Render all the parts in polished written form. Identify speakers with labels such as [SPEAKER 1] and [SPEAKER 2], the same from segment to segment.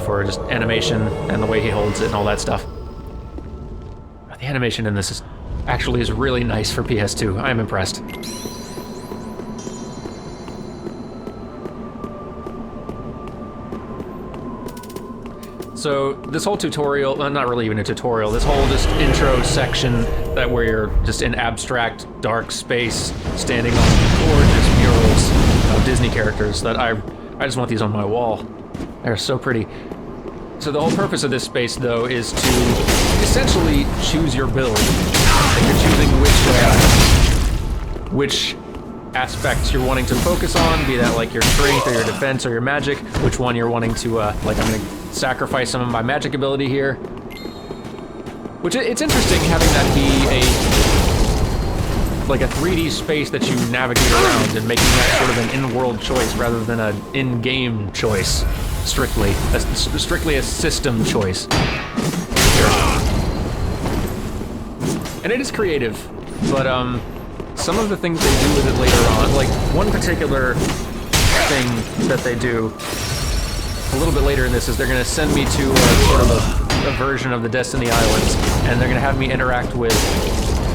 [SPEAKER 1] for just animation and the way he holds it and all that stuff. The animation in this is really nice for PS2. I'm impressed. So this whole tutorial, not really even a tutorial, this whole just intro section where you're just in abstract, dark space, standing on gorgeous murals of Disney characters that I just want these on my wall. They're so pretty. So the whole purpose of this space, though, is to essentially choose your build. And you're choosing which aspects you're wanting to focus on, be that like your strength or your defense or your magic, which one you're wanting to, like I'm gonna sacrifice some of my magic ability here. Which, it's interesting having that be like a 3D space that you navigate around and making that sort of an in-world choice rather than an in-game choice, strictly. That's strictly a system choice. And it is creative, but some of the things they do with it later on, like one particular thing that they do a little bit later in this is they're going to send me to sort of a version of the Destiny Islands, and they're going to have me interact with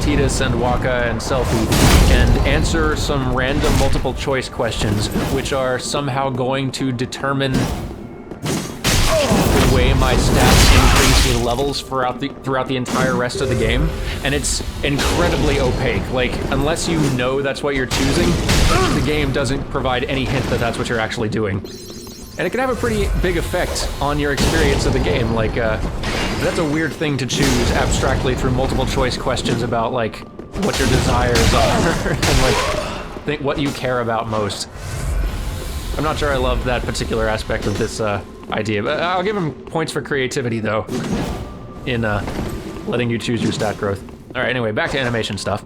[SPEAKER 1] Tidus and Wakka and Selphie and answer some random multiple choice questions, which are somehow going to determine the way my stats increase with levels throughout the entire rest of the game, and it's incredibly opaque. Like, unless you know that's what you're choosing, the game doesn't provide any hint that that's what you're actually doing. And it can have a pretty big effect on your experience of the game. Like, that's a weird thing to choose abstractly through multiple choice questions about, like, what your desires are and, like, what you care about most. I'm not sure I love that particular aspect of this idea, but I'll give him points for creativity, though, in letting you choose your stat growth. All right, anyway, back to animation stuff.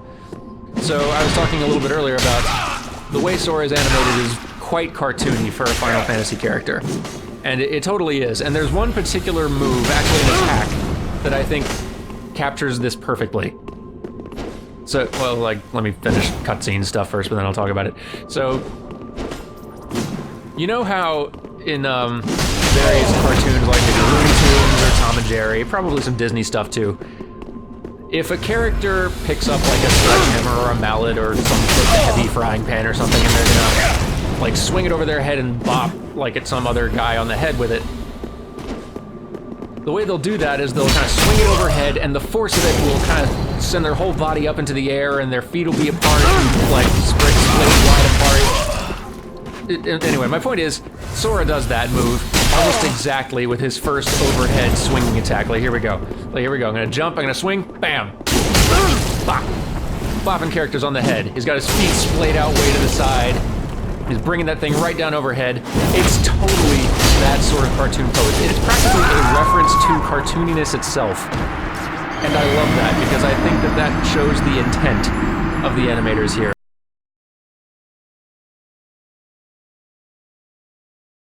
[SPEAKER 1] So I was talking a little bit earlier about the way Sora is animated is quite cartoony for a Final Fantasy character. And it totally is. And there's one particular move, actually an attack, that I think captures this perfectly. So, well, like, let me finish cutscene stuff first, but then I'll talk about it. So, you know how in various cartoons like maybe Looney Tunes or Tom and Jerry, probably some Disney stuff too, if a character picks up like a sledgehammer or a mallet or some sort of heavy frying pan or something, and they're gonna like swing it over their head and bop like at some other guy on the head with it, the way they'll do that is they'll kind of swing it overhead, and the force of it will kind of send their whole body up into the air, and their feet will be apart, and like split wide apart. Anyway, my point is, Sora does that move almost exactly with his first overhead swinging attack. Like, here we go. Like, here we go. I'm gonna jump, I'm gonna swing, bam! Bop! Bopping characters on the head. He's got his feet splayed out way to the side. He's bringing that thing right down overhead. It's totally that sort of cartoon pose. It's practically a reference to cartooniness itself. And I love that, because I think that that shows the intent of the animators here.